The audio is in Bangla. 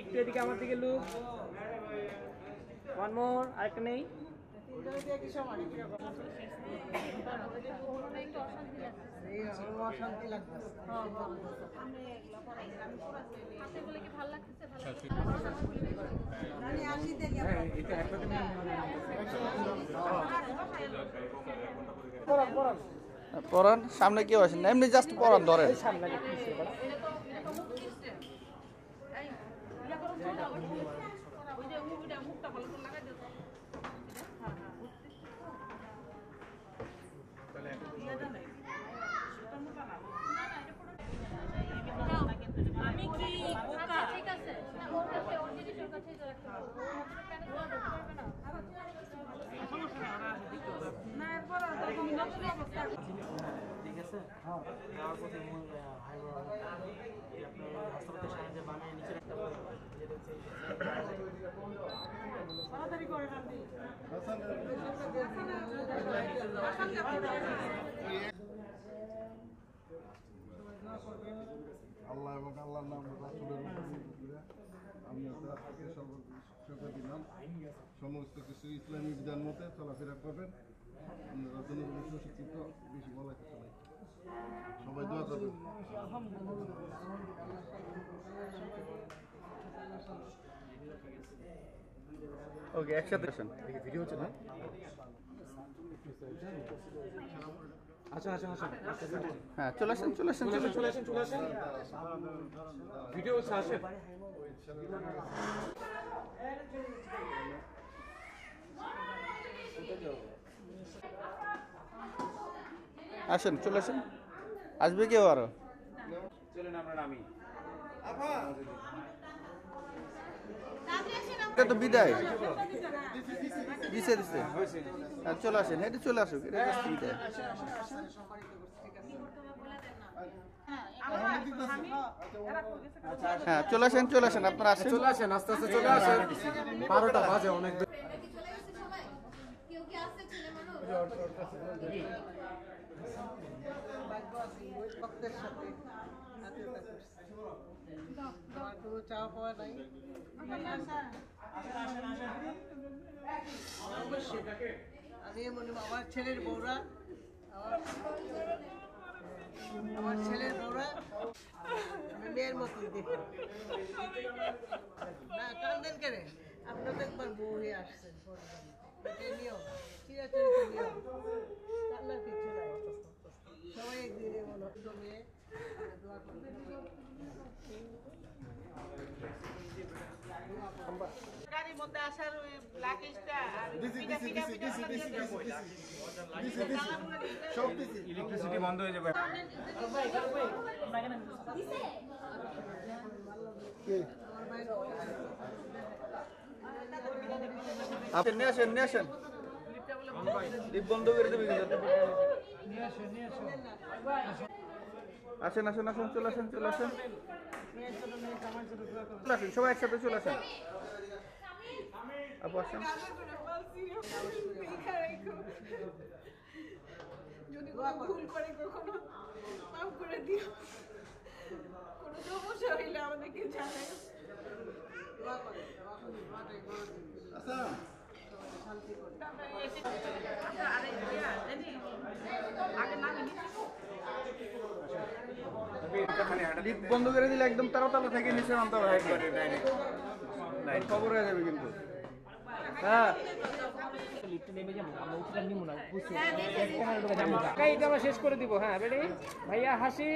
একটু এদিকে আমার দিকে লুক। ওয়ান মোর, আরেকটা নেই। পরান সামনে কেউ আসেন না, এমনি জাস্ট পরান ধরেন। আমি কি বোকা? ঠিক আছে না, ওর কাছে ওর জিনিস ওর কাছেই তো রাখতে হবে। না এরপর তখন নতুন অবস্থা। ঠিক আছে, হ্যাঁ যাওয়ার পথে মূল হাইওয়ে আপনার হাসপাতালের সামনে বানায় নিচে একটা তাড়াতাড়ি করে না। আল্লাহ এবং আল্লাহর নাম রাসূলের আমরা দিলাম সমস্ত কিছু ইসলামী বিধান মতে চলাফেরা করবেন। আপনারা জনগণের সুশিক্ষিত, বেশি বলা কিছু নাই। সবাই দোয়া করবেন। ওকে, একসাথে আসেন। ভিডিও হচ্ছে না? আচ্ছা আচ্ছা আচ্ছা হ্যাঁ চলে আসেন, চলে আসেন, চলে আসেন। ভিডিও হচ্ছে, আসেন। আসেন, চলে আসেন। আসবে কেউ আরো? চলেন আমরা নামি। এটা তো বিদায় দিছে দিছে। হ্যাঁ চলে আসেন, এটা চলে আসুক, এটা জাস্ট বিদায়। হ্যাঁ চলে আসেন, চলে আসেন, আপনারা আসেন, চলে আসেন, আস্তে আস্তে চলে আসেন। 12টা বাজে অনেক। কেউ কি আসছে ছেলে মানুষ? কোনো চাওয়া পাওয়া নাই। আমি মনে আমার ছেলের বউরা আমার ছেলের বউরা আমি মেয়ের মতোই দেখি না। কান্দেন কেন? আপনার তো একবার বউ হয়ে আসছেন, নিয়ম চিরাচরিত নিয়ম, কান্নার কিছু নাই। সবাই একদিনে মনে জমিয়ে দোয়া করবেন। গাড়ির মধ্যে আসার ওই লাগেজটা ইলেকট্রিসিটি বন্ধ হয়ে যাবে। আপনি নিয়ে আসেন, নিয়ে আসেন। লিফট বন্ধ করে দেবে কিন্তু। আসেন আসেন আসেন, চলে আসেন, চলে আসেন, চলে আসেন, সবাই একসাথে চলে আসেন। আপু আসেন। যদি ভুল করে কখনো মাফ করে দিও। কোনো সমস্যা হইলে আমাদেরকে জানাই। লিফট বন্ধ করে দিলে একদম তাড়াতাড়ি থেকে নিচে নামতে হবে, খবর হয়ে যাবে কিন্তু। হ্যাঁ লিফটে নেমে যাবো, আমরা উঠে নিব না, বুঝছি এটা আমরা শেষ করে দিব। হ্যাঁ রেডি ভাইয়া, হাসি।